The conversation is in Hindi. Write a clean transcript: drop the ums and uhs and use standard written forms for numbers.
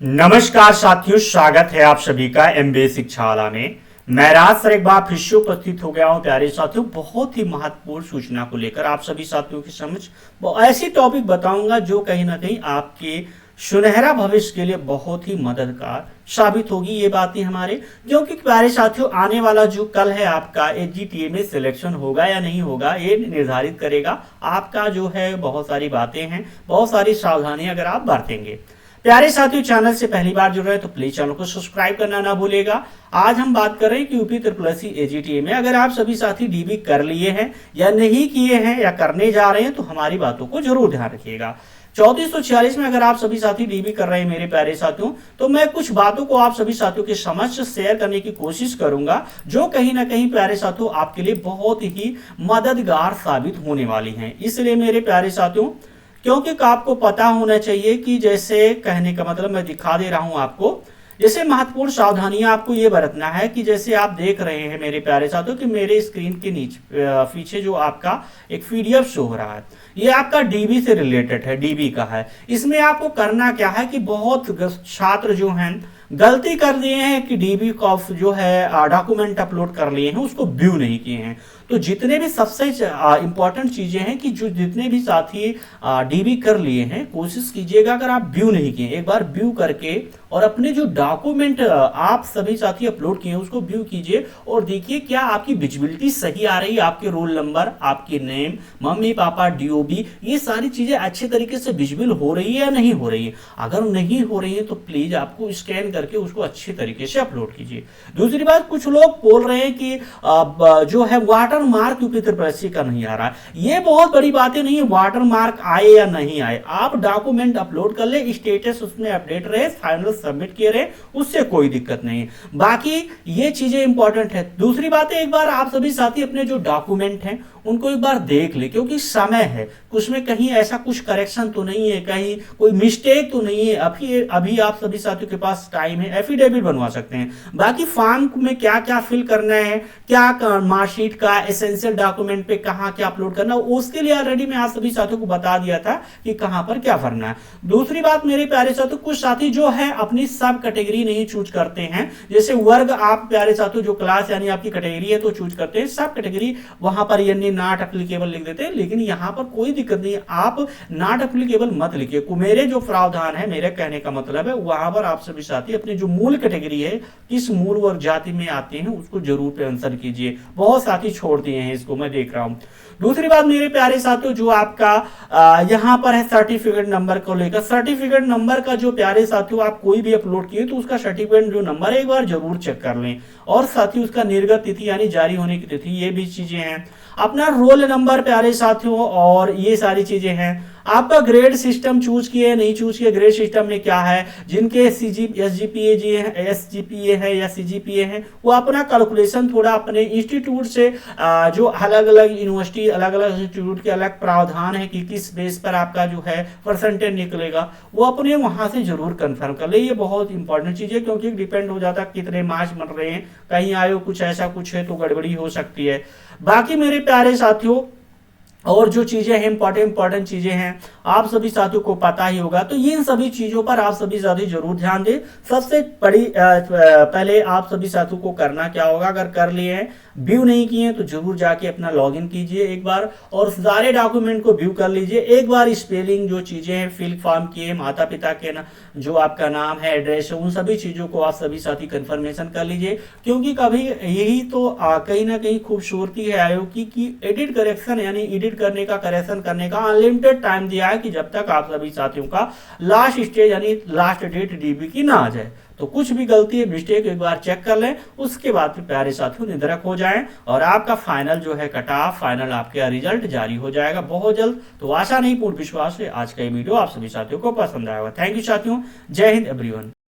नमस्कार साथियों, स्वागत है आप सभी का एमबीए शिक्षावाला में। मैं राज सर एक बार फिर से उपस्थित हो गया हूं प्यारे साथियों, बहुत ही महत्वपूर्ण सूचना को लेकर आप सभी साथियों के समझ ऐसी टॉपिक बताऊंगा जो कहीं ना कहीं आपके सुनहरा भविष्य के लिए बहुत ही मददगार साबित होगी। ये बातें हमारे, क्योंकि प्यारे साथियों आने वाला जो कल है आपका एचजीटीए में सिलेक्शन होगा या नहीं होगा ये निर्धारित करेगा आपका जो है। बहुत सारी बातें हैं, बहुत सारी सावधानियां अगर आप बरतेंगे। प्यारे साथियों, चैनल से पहली बार जुड़ रहे हैं तो प्लीज चैनल को सब्सक्राइब करना ना भूलेगा। आज हम बात कर रहे हैं कि यूपी ट्रिपल एजीटीए में अगर आप सभी साथी डीबी कर लिए हैं या नहीं किए हैं या करने जा रहे हैं तो हमारी बातों को जरूर ध्यान रखिएगा। 3446 में अगर आप सभी साथी डीबी कर रहे हैं मेरे प्यारे साथियों, तो मैं कुछ बातों को आप सभी साथियों के समक्ष शेयर करने की कोशिश करूंगा जो कहीं ना कहीं प्यारे साथियों आपके लिए बहुत ही मददगार साबित होने वाली हैं। इसलिए मेरे प्यारे साथियों, क्योंकि आपको पता होना चाहिए कि जैसे कहने का मतलब मैं दिखा दे रहा हूं आपको, जैसे महत्वपूर्ण सावधानियां आपको ये बरतना है कि जैसे आप देख रहे हैं मेरे प्यारे साथियों कि मेरे स्क्रीन के नीचे पीछे जो आपका एक पीडीएफ शो हो रहा है, ये आपका डीबी से रिलेटेड है, डीबी का है। इसमें आपको करना क्या है कि बहुत छात्र जो हैं गलती कर दिए हैं कि डीबी का जो है डॉक्यूमेंट अपलोड कर लिए हैं, उसको व्यू नहीं किए हैं। तो जितने भी सबसे इंपॉर्टेंट चीजें हैं कि जो जितने भी साथी डीबी कर लिए हैं, कोशिश कीजिएगा अगर आप व्यू नहीं किए एक बार व्यू करके और अपने जो डॉक्यूमेंट आप सभी साथी अपलोड किए हैं उसको व्यू कीजिए और देखिए क्या आपकी विजिबिलिटी सही आ रही है। आपके रोल नंबर, आपके नेम, मम्मी पापा, डीओबी, ये सारी चीजें अच्छे तरीके से विजिबल हो रही है या नहीं हो रही है। अगर नहीं हो रही है तो प्लीज आपको स्कैन करके उसको अच्छे तरीके से अपलोड कीजिए। दूसरी बात, कुछ लोग बोल रहे हैं कि जो है वाटर मार्क यूपी ट्रिपल का नहीं आ रहा है। ये बहुत बड़ी बातें नहीं है, वाटर मार्क आए या नहीं आए, आप डॉक्यूमेंट अपलोड कर ले, स्टेटस उसमें अपडेट रहे, फाइनल सबमिट किए रहे, उससे कोई दिक्कत नहीं है। बाकी ये चीजें इंपॉर्टेंट है। दूसरी बात है, एक बार आप सभी साथी अपने जो डॉक्यूमेंट हैं उनको एक बार देख ले, क्योंकि समय है, उसमें कहीं ऐसा कुछ करेक्शन तो नहीं है, कहीं कोई मिस्टेक तो नहीं है। अभी आप सभी साथियों के पास टाइम है, एफिडेविट बनवा सकते हैं। बाकी फॉर्म में क्या क्या फिल करना है, क्या मार्कशीट का एसेंशियल डॉक्यूमेंट पे कहाँ क्या अपलोड करना, उसके लिए ऑलरेडी मैं आप सभी साथियों को बता दिया था कि कहां पर क्या भरना है। दूसरी बात मेरे प्यारे साथियों, कुछ साथी जो है अपनी सब कैटेगरी नहीं चूज करते हैं। जैसे वर्ग आप प्यारे साथियों जो क्लास यानी आपकी कैटेगरी है तो चूज करते हैं, सब कैटेगरी वहां पर यानी नॉट एप्लीकेबल लिख देते हैं, लेकिन यहां पर कोई दिक्कत नहीं है, आप नॉट एप्लीकेबल मत लिखिए। मेरे जो प्रावधान है, मेरे कहने का मतलब है वहां पर आप सभी साथी अपनी जो मूल कैटेगरी है, किस मूल वर्ग जाति में आते हैं उसको जरूर पे आंसर कीजिए। बहुत साथी छोड़ दिए हैं इसको, मैं देख रहा हूं। दूसरी बात मेरे प्यारे साथियों, जो आपका यहां पर है सर्टिफिकेट नंबर को लेकर, सर्टिफिकेट नंबर का जो प्यारे साथियों आप कोई भी अपलोड किए तो उसका सर्टिफिकेट जो नंबर है एक बार जरूर चेक कर लें। और साथ ही उसका निर्गत तिथि यानी जारी होने की तिथि, ये भी चीजें हैं। अपना रोल नंबर प्यारे साथियों, और ये सारी चीजें हैं। आपका ग्रेड सिस्टम चूज किए नहीं चूज किए, ग्रेड सिस्टम में क्या है, जिनके एसजीपीए है या सीजीपीए है, वो अपना कैलकुलेशन थोड़ा अपने इंस्टीट्यूट से जो अलग अलग यूनिवर्सिटी, अलग अलग इंस्टीट्यूट के अलग प्रावधान है कि किस बेस पर आपका जो है परसेंटेज निकलेगा, वो अपने वहां से जरूर कंफर्म कर ले। ये बहुत इंपॉर्टेंट चीज है, क्योंकि डिपेंड हो जाता है कितने मार्क्स बन रहे हैं, कहीं आयो कुछ ऐसा कुछ है तो गड़बड़ी हो सकती है। बाकी मेरे प्यारे साथियों और जो चीजें हैं इंपॉर्टेंट चीजें हैं आप सभी साथियों को पता ही होगा, तो इन सभी चीजों पर आप सभी साथी जरूर ध्यान दें। सबसे बड़ी पहले आप सभी साथियों को करना क्या होगा, अगर कर लिए हैं व्यू नहीं किए तो जरूर जाके अपना लॉगिन कीजिए एक बार और सारे डॉक्यूमेंट को व्यू कर लीजिए एक बार। स्पेलिंग जो चीजें हैं फिल फॉर्म किए, माता पिता के ना जो आपका नाम है, एड्रेस है, उन सभी चीजों को आप सभी साथी कंफर्मेशन कर लीजिए, क्योंकि कभी यही तो कहीं ना कहीं खूबसूरती है आयोग की एडिट करेक्शन यानी एडिट करने का, करेक्शन करने का अनलिमिटेड टाइम दिया है कि जब तक आप सभी साथियों का लास्ट स्टेज यानी लास्ट डेट डीबी की ना आ जाए। तो कुछ भी गलती है, मिस्टेक एक बार चेक कर लें, उसके बाद फिर प्यारे साथियों निधड़क हो जाएं और आपका फाइनल जो है कट ऑफ, फाइनल आपके रिजल्ट जारी हो जाएगा बहुत जल्द। तो आशा नहीं पूर्ण विश्वास है आज का ये वीडियो आप सभी साथियों को पसंद आएगा। थैंक यू साथियों, जय हिंद एवरीवन।